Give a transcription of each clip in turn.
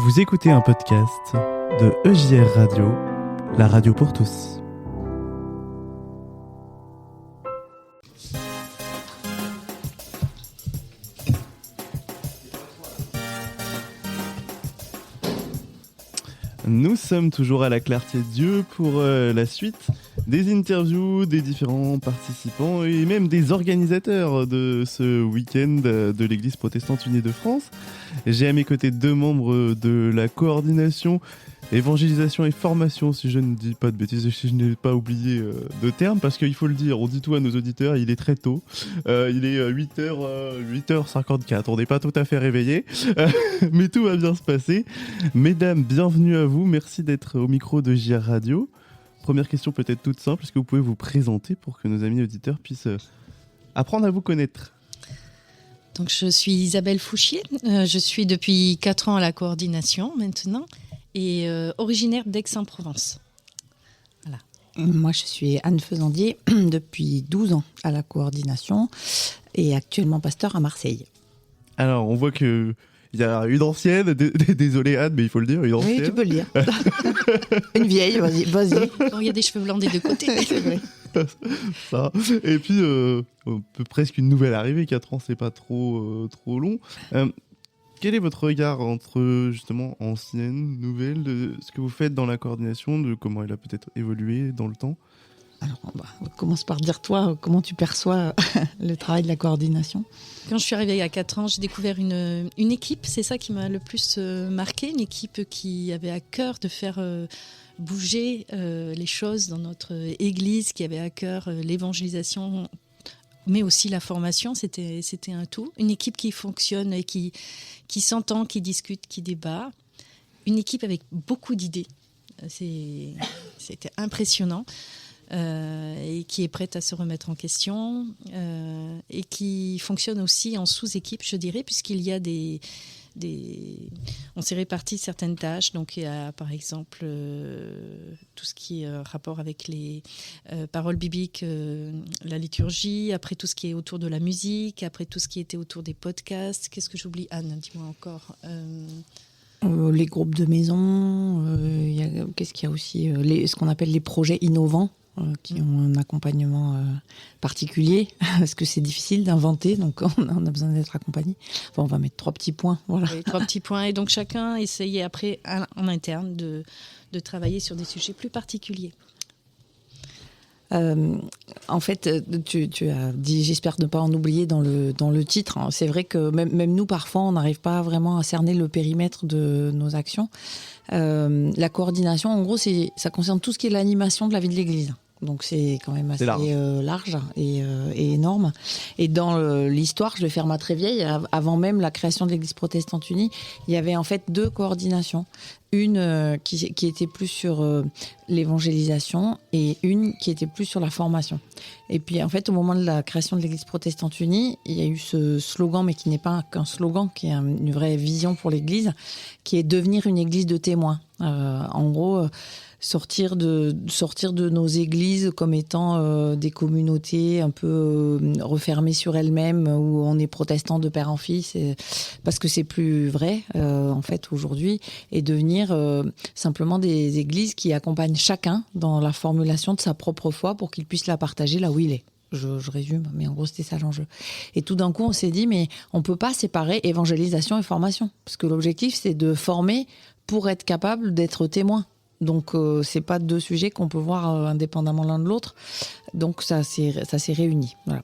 Vous écoutez un podcast de EJR Radio, la radio pour tous. Nous sommes toujours à la Clarté-Dieu pour la suite des interviews des différents participants et même des organisateurs de ce week-end de l'Église protestante unie de France. J'ai à mes côtés deux membres de la coordination évangélisation et formation, si je ne dis pas de bêtises, si je n'ai pas oublié de terme, parce qu'il faut le dire, on dit tout à nos auditeurs, il est très tôt, il est 8h54, on n'est pas tout à fait réveillés, mais tout va bien se passer. Mesdames, bienvenue à vous, merci d'être au micro de JR Radio. Première question peut-être toute simple, est-ce que vous pouvez vous présenter pour que nos amis auditeurs puissent apprendre à vous connaître ? Donc, je suis Isabelle Fouchier, je suis depuis 4 ans à la coordination maintenant et originaire d'Aix-en-Provence. Voilà. Moi, je suis Anne Faisandier, depuis 12 ans à la coordination et actuellement pasteur à Marseille. Alors, on voit qu'il y a une ancienne, désolé Anne, mais il faut le dire, une ancienne. Oui, tu peux le dire. Une vieille, vas-y. Bon, il y a des cheveux blancs des deux côtés. C'est vrai. Ça. Et puis, presque une nouvelle arrivée, 4 ans, c'est pas trop long. Quel est votre regard entre, justement, ancienne, nouvelle, de ce que vous faites dans la coordination, de comment elle a peut-être évolué dans le temps ? Alors, on commence par dire, toi, comment tu perçois le travail de la coordination ? Quand je suis arrivée il y a 4 ans, j'ai découvert une équipe, c'est ça qui m'a le plus marqué, une équipe qui avait à cœur de faire bouger les choses dans notre église, qui avait à cœur l'évangélisation, mais aussi la formation, c'était un tout. Une équipe qui fonctionne et qui s'entend, qui discute, qui débat. Une équipe avec beaucoup d'idées. C'était impressionnant. Et qui est prête à se remettre en question et qui fonctionne aussi en sous-équipe, je dirais, puisqu'il y a on s'est réparti certaines tâches. Donc il y a par exemple tout ce qui est rapport avec les paroles bibliques, la liturgie, après tout ce qui est autour de la musique, après tout ce qui était autour des podcasts. Qu'est-ce que j'oublie, Anne, dis-moi encore. Les groupes de maison, qu'est-ce qu'il y a aussi ce qu'on appelle les projets innovants, qui ont un accompagnement particulier, parce que c'est difficile d'inventer, donc on a besoin d'être accompagné. Enfin, on va mettre 3 petits points. Voilà. Oui, 3 petits points. Et donc chacun essayait après, en interne, de travailler sur des sujets plus particuliers. En fait, tu as dit, j'espère ne pas en oublier dans le titre. C'est vrai que même nous, parfois, on n'arrive pas vraiment à cerner le périmètre de nos actions. La coordination, en gros, ça concerne tout ce qui est l'animation de la vie de l'Église. Donc c'est quand même assez large et énorme. Et dans l'histoire, je vais faire ma très vieille, avant même la création de l'Église protestante unie, il y avait en fait 2 coordinations. Une qui était plus sur l'évangélisation et une qui était plus sur la formation. Et puis en fait, au moment de la création de l'Église protestante unie, il y a eu ce slogan, mais qui n'est pas qu'un slogan, qui est une vraie vision pour l'Église, qui est devenir une Église de témoins. En gros, sortir de nos églises comme étant des communautés un peu refermées sur elles-mêmes, où on est protestant de père en fils, parce que c'est plus vrai en fait aujourd'hui, et devenir simplement des églises qui accompagnent chacun dans la formulation de sa propre foi pour qu'il puisse la partager là où il est. Je résume, mais en gros, c'était ça l'enjeu. Et tout d'un coup, on s'est dit, mais on ne peut pas séparer évangélisation et formation, parce que l'objectif, c'est de former pour être capable d'être témoin. Donc, c'est pas 2 sujets qu'on peut voir indépendamment l'un de l'autre. Donc, ça s'est réuni. Voilà.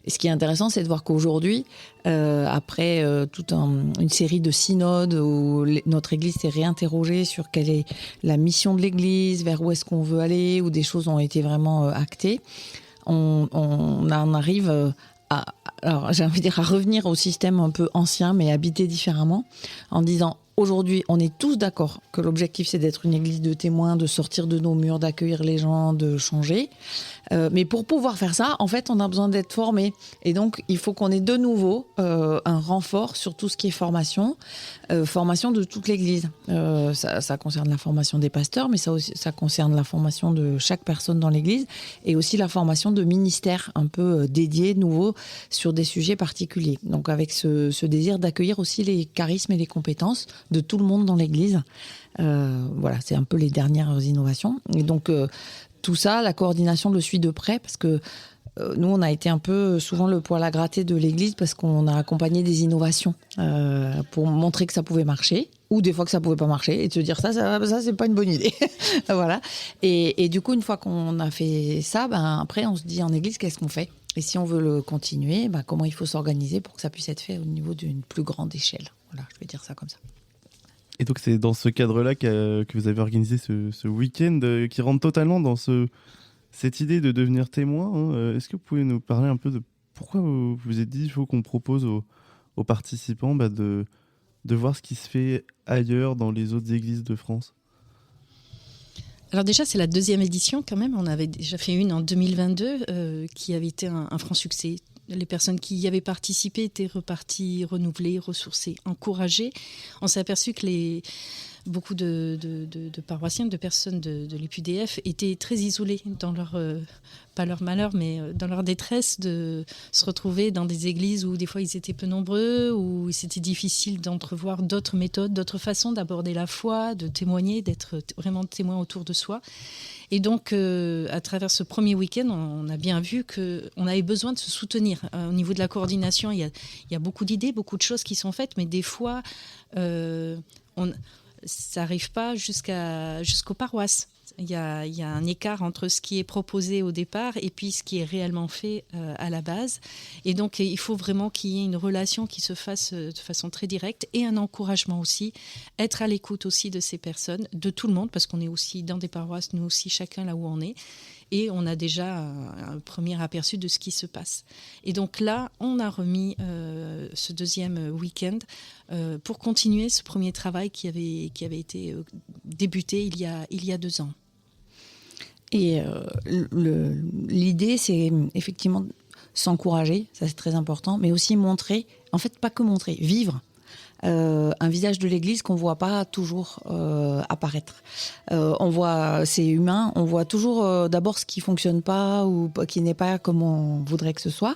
Et ce qui est intéressant, c'est de voir qu'aujourd'hui, après toute une série de synodes où notre Église s'est réinterrogée sur quelle est la mission de l'Église, vers où est-ce qu'on veut aller, où des choses ont été vraiment actées, on en arrive alors j'ai envie de dire, à revenir au système un peu ancien, mais habité différemment, en disant... Aujourd'hui, on est tous d'accord que l'objectif, c'est d'être une église de témoins, de sortir de nos murs, d'accueillir les gens, de changer. Mais pour pouvoir faire ça, en fait, on a besoin d'être formé. Et donc, il faut qu'on ait de nouveau un renfort sur tout ce qui est formation de toute l'Église. Ça concerne la formation des pasteurs, mais ça concerne la formation de chaque personne dans l'Église et aussi la formation de ministères un peu dédiés, nouveaux, sur des sujets particuliers. Donc, avec ce désir d'accueillir aussi les charismes et les compétences de tout le monde dans l'Église. Voilà, c'est un peu les dernières innovations. Et donc, tout ça, la coordination le suit de près parce que nous, on a été un peu souvent le poil à gratter de l'Église parce qu'on a accompagné des innovations pour montrer que ça pouvait marcher ou des fois que ça pouvait pas marcher et de se dire ça c'est pas une bonne idée. Voilà. Et du coup, une fois qu'on a fait ça, après, on se dit en Église, qu'est-ce qu'on fait ? Et si on veut le continuer, comment il faut s'organiser pour que ça puisse être fait au niveau d'une plus grande échelle ? Voilà, je vais dire ça comme ça. Et donc c'est dans ce cadre-là que vous avez organisé ce week-end qui rentre totalement dans cette idée de devenir témoin. Hein. Est-ce que vous pouvez nous parler un peu de pourquoi vous vous êtes dit qu'il faut qu'on propose aux participants de voir ce qui se fait ailleurs dans les autres églises de France ? Alors déjà, c'est la 2e édition quand même. On avait déjà fait une en 2022 qui avait été un franc succès. Les personnes qui y avaient participé étaient reparties, renouvelées, ressourcées, encouragées. On s'est aperçu que beaucoup de paroissiens, de personnes de l'EPUDF étaient très isolés dans leur, pas leur malheur, mais dans leur détresse de se retrouver dans des églises où des fois ils étaient peu nombreux, où c'était difficile d'entrevoir d'autres méthodes, d'autres façons d'aborder la foi, de témoigner, d'être vraiment témoin autour de soi. Et donc, à travers ce premier week-end, on a bien vu qu'on avait besoin de se soutenir. Au niveau de la coordination, il y a beaucoup d'idées, beaucoup de choses qui sont faites, mais des fois, ça n'arrive pas jusqu'aux paroisses. Il y a un écart entre ce qui est proposé au départ et puis ce qui est réellement fait à la base. Et donc, il faut vraiment qu'il y ait une relation qui se fasse de façon très directe et un encouragement aussi, être à l'écoute aussi de ces personnes, de tout le monde, parce qu'on est aussi dans des paroisses, nous aussi, chacun là où on est. Et on a déjà un premier aperçu de ce qui se passe. Et donc là, on a remis ce 2e week-end pour continuer ce premier travail qui avait été débuté il y a 2 ans. Et l'idée, c'est effectivement s'encourager, ça c'est très important, mais aussi montrer, en fait pas que montrer, vivre. Un visage de l'Église qu'on voit pas toujours apparaître. On voit, c'est humain, on voit toujours d'abord ce qui fonctionne pas ou qui n'est pas comme on voudrait que ce soit,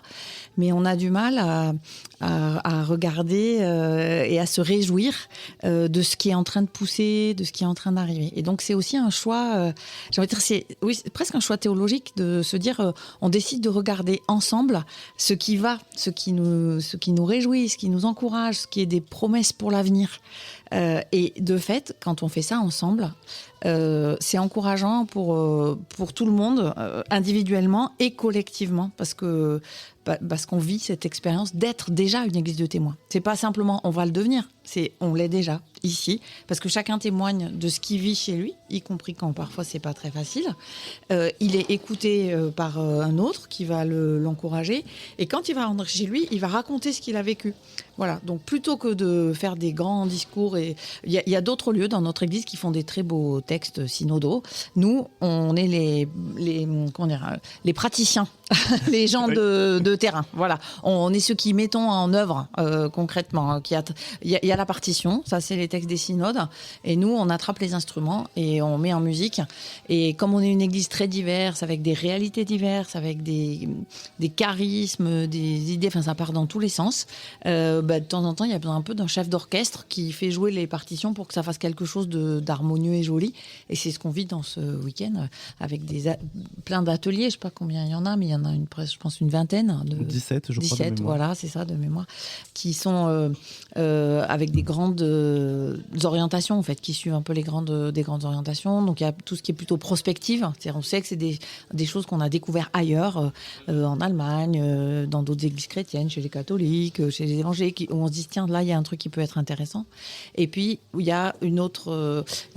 mais on a du mal à regarder et à se réjouir de ce qui est en train de pousser, de ce qui est en train d'arriver. Et donc c'est aussi un choix, j'ai envie de dire, c'est presque un choix théologique de se dire, on décide de regarder ensemble ce qui va, ce qui nous réjouit, ce qui nous encourage, ce qui est des promesses pour l'avenir. Et de fait, quand on fait ça ensemble, c'est encourageant pour tout le monde, individuellement et collectivement, parce qu'on vit cette expérience d'être déjà une église de témoins. C'est pas simplement on va le devenir, c'est on l'est déjà ici, parce que chacun témoigne de ce qu'il vit chez lui, y compris quand parfois c'est pas très facile. Il est écouté par un autre qui va l'encourager, et quand il va rentrer chez lui, il va raconter ce qu'il a vécu. Voilà. Donc plutôt que de faire des grands discours, et il y a d'autres lieux dans notre église qui font des très beaux textes synodaux. Nous, on est les praticiens, les gens de terrain. Voilà. On est ceux qui mettons en œuvre concrètement. Il y a la partition, ça c'est les textes des synodes, et nous on attrape les instruments et on met en musique. Et comme on est une église très diverse, avec des réalités diverses, avec des charismes, des idées, enfin ça part dans tous les sens. De temps en temps, il y a besoin un peu d'un chef d'orchestre qui fait jouer les partitions pour que ça fasse quelque chose d'harmonieux et joli. Et c'est ce qu'on vit dans ce week-end avec plein d'ateliers. Je ne sais pas combien il y en a, mais il y en a je pense une vingtaine. 17, je crois. 17, voilà, c'est ça, de mémoire. Qui sont avec des grandes orientations, en fait, qui suivent un peu des grandes orientations. Donc il y a tout ce qui est plutôt prospective. C'est-à-dire, on sait que c'est des choses qu'on a découvert ailleurs, en Allemagne, dans d'autres églises chrétiennes, chez les catholiques, chez les évangéliques, où on se dit, tiens, là, il y a un truc qui peut être intéressant. Et puis, il y a il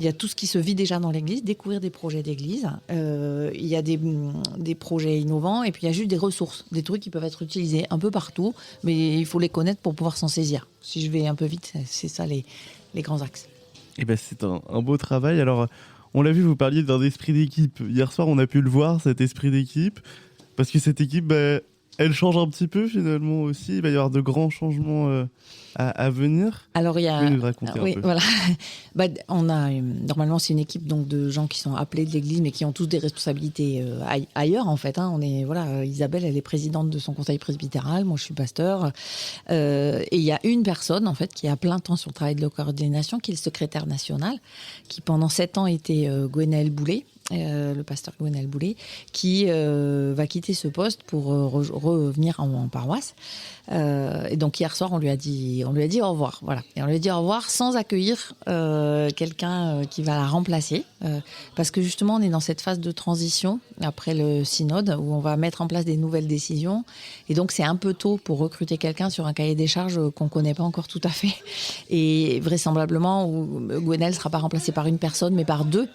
y a tout ce qui se vit déjà dans l'église, découvrir des projets d'église. Il y a des projets innovants, et puis il y a juste des ressources, des trucs qui peuvent être utilisés un peu partout, mais il faut les connaître pour pouvoir s'en saisir. Si je vais un peu vite, c'est ça les grands axes. Et ben c'est un beau travail. Alors, on l'a vu, vous parliez d'un esprit d'équipe. Hier soir, on a pu le voir, cet esprit d'équipe, parce que cette équipe, elle change un petit peu finalement aussi. Il va y avoir de grands changements à venir. Alors, il y a... Vous nous raconter un peu. Voilà. On a, normalement, c'est une équipe donc, de gens qui sont appelés de l'Église, mais qui ont tous des responsabilités ailleurs, en fait. On est, Isabelle, elle est présidente de son conseil presbytéral. Moi, je suis pasteur. Et il y a une personne, en fait, qui est à plein temps sur le travail de la coordination, qui est le secrétaire national, qui pendant 7 ans était Gwenaël Boulet. Le pasteur Gwenaël Boulet, qui va quitter ce poste pour revenir en paroisse. Et donc hier soir, on lui a dit au revoir. Voilà. Et on lui a dit au revoir sans accueillir quelqu'un qui va la remplacer, parce que justement, on est dans cette phase de transition après le synode où on va mettre en place des nouvelles décisions. Et donc, c'est un peu tôt pour recruter quelqu'un sur un cahier des charges qu'on ne connaît pas encore tout à fait. Et vraisemblablement, Gwenaël ne sera pas remplacée par une personne, mais par 2.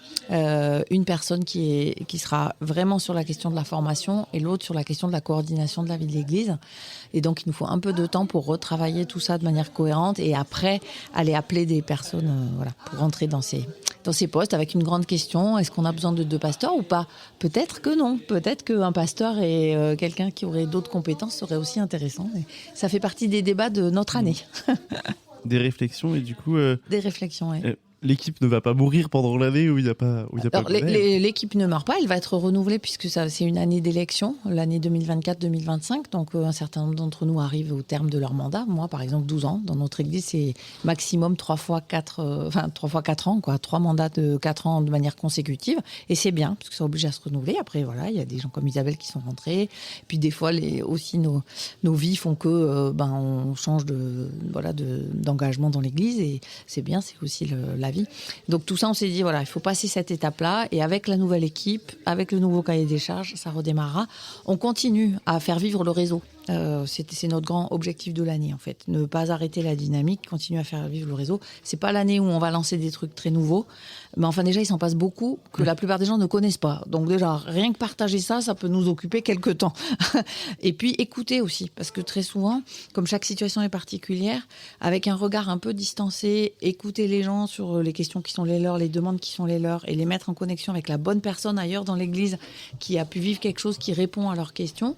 Une personne qui sera vraiment sur la question de la formation et l'autre sur la question de la coordination de la vie de l'Église. Et donc, il nous faut un peu de temps pour retravailler tout ça de manière cohérente et après aller appeler des personnes pour rentrer dans ces postes avec une grande question. Est-ce qu'on a besoin de 2 pasteurs ou pas ? Peut-être que non. Peut-être qu'un pasteur et quelqu'un qui aurait d'autres compétences serait aussi intéressant. Et ça fait partie des débats de notre année. Des réflexions et du coup... Des réflexions, oui. L'équipe ne va pas mourir pendant l'année où il n'y a pas. Alors, l'équipe ne meurt pas, elle va être renouvelée puisque c'est une année d'élection, l'année 2024-2025. Donc, un certain nombre d'entre nous arrivent au terme de leur mandat. Moi, par exemple, 12 ans. Dans notre église, c'est maximum 3 fois 4 ans, 3 mandats de 4 ans de manière consécutive. Et c'est bien, parce que ça oblige à se renouveler. Après, il y a des gens comme Isabelle qui sont rentrés. Puis, des fois, aussi, nos vies font que on change d'engagement dans l'église. Et c'est bien, c'est aussi la vie. Donc tout ça, on s'est dit, il faut passer cette étape-là. Et avec la nouvelle équipe, avec le nouveau cahier des charges, ça redémarrera. On continue à faire vivre le réseau. C'est notre grand objectif de l'année, en fait. Ne pas arrêter la dynamique, continuer à faire vivre le réseau. C'est pas l'année où on va lancer des trucs très nouveaux. Mais enfin, déjà, il s'en passe beaucoup que la plupart des gens ne connaissent pas. Donc déjà, rien que partager ça peut nous occuper quelques temps. Et puis, écouter aussi. Parce que très souvent, comme chaque situation est particulière, avec un regard un peu distancé, écouter les gens sur les questions qui sont les leurs, les demandes qui sont les leurs, et les mettre en connexion avec la bonne personne ailleurs dans l'église qui a pu vivre quelque chose qui répond à leurs questions,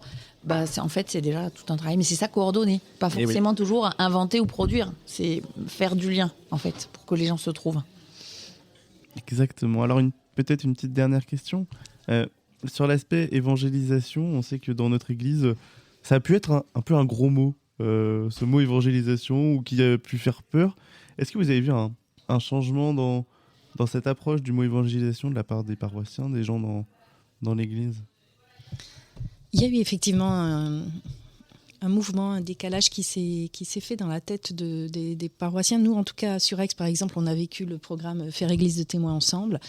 c'est déjà tout un travail. Mais c'est ça, coordonner. Pas forcément toujours inventer ou produire. C'est faire du lien, en fait, pour que les gens se trouvent. Exactement. Alors, peut-être une petite dernière question. Sur l'aspect évangélisation, on sait que dans notre église, ça a pu être un peu un gros mot, ce mot évangélisation, ou qui a pu faire peur. Est-ce que vous avez vu un changement dans cette approche du mot évangélisation de la part des paroissiens, des gens dans l'église ? Il y a eu effectivement un mouvement, un décalage qui s'est fait dans la tête des paroissiens. Nous, en tout cas, sur Aix, par exemple, on a vécu le programme Faire Église de témoins ensemble.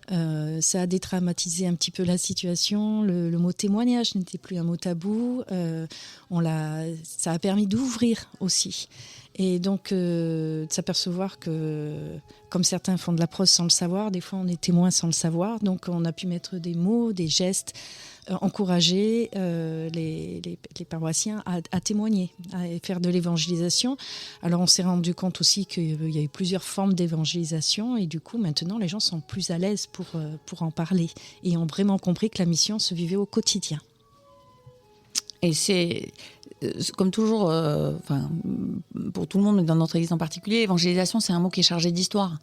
Ça a dédramatisé un petit peu la situation. Le mot témoignage n'était plus un mot tabou. Ça a permis d'ouvrir aussi. Et donc, de s'apercevoir que, comme certains font de la prose sans le savoir, des fois on est témoin sans le savoir. Donc, on a pu mettre des mots, des gestes, encourager les paroissiens à témoigner, à faire de l'évangélisation. Alors, on s'est rendu compte aussi qu'il y a eu plusieurs formes d'évangélisation et du coup, maintenant, les gens sont plus à l'aise pour en parler et ont vraiment compris que la mission se vivait au quotidien. Et c'est comme toujours, pour tout le monde, mais dans notre église en particulier, évangélisation, c'est un mot qui est chargé d'histoire.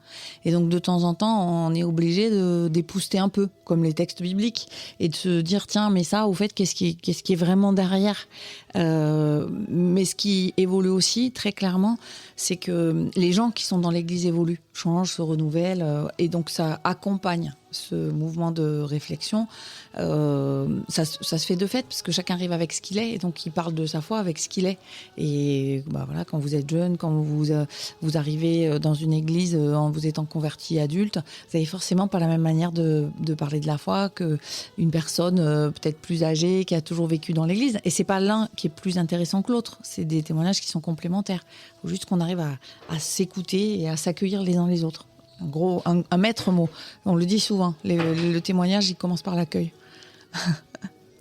Et donc, de temps en temps, on est obligé d'épouster un peu, comme les textes bibliques, et de se dire, tiens, mais ça, au fait, qu'est-ce qui est vraiment derrière ? Mais ce qui évolue aussi, très clairement, c'est que les gens qui sont dans l'église évoluent, changent, se renouvellent, et donc ça accompagne ce mouvement de réflexion. Ça se fait de fait, parce que chacun arrive avec ce qu'il est, et donc il parle de sa foi avec ce qu'il est. Et quand vous êtes jeune, quand vous arrivez dans une église en vous étant converti adulte, vous n'avez forcément pas la même manière de parler de la foi qu'une personne peut-être plus âgée qui a toujours vécu dans l'église. Et c'est pas l'un qui est plus intéressant que l'autre, c'est des témoignages qui sont complémentaires. Il faut juste qu'on arrive à s'écouter et à s'accueillir les uns les autres. En gros, un maître mot. On le dit souvent, le témoignage, il commence par l'accueil.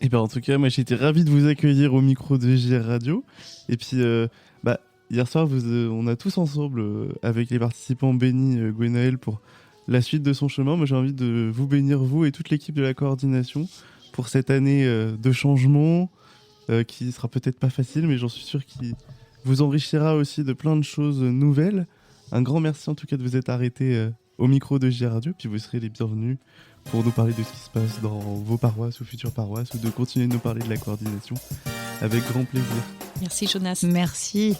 Et en tout cas, moi j'étais ravi de vous accueillir au micro de JR Radio. Et puis, hier soir, on a tous ensemble, avec les participants bénis, Gwenaël, pour la suite de son chemin. Moi, j'ai envie de vous bénir, vous et toute l'équipe de la coordination, pour cette année de changement qui sera peut-être pas facile, mais j'en suis sûr qu'il vous enrichira aussi de plein de choses nouvelles. Un grand merci en tout cas de vous être arrêté au micro de JR Radio, puis vous serez les bienvenus pour nous parler de ce qui se passe dans vos paroisses ou futures paroisses, ou de continuer de nous parler de la coordination avec grand plaisir. Merci Jonas. Merci.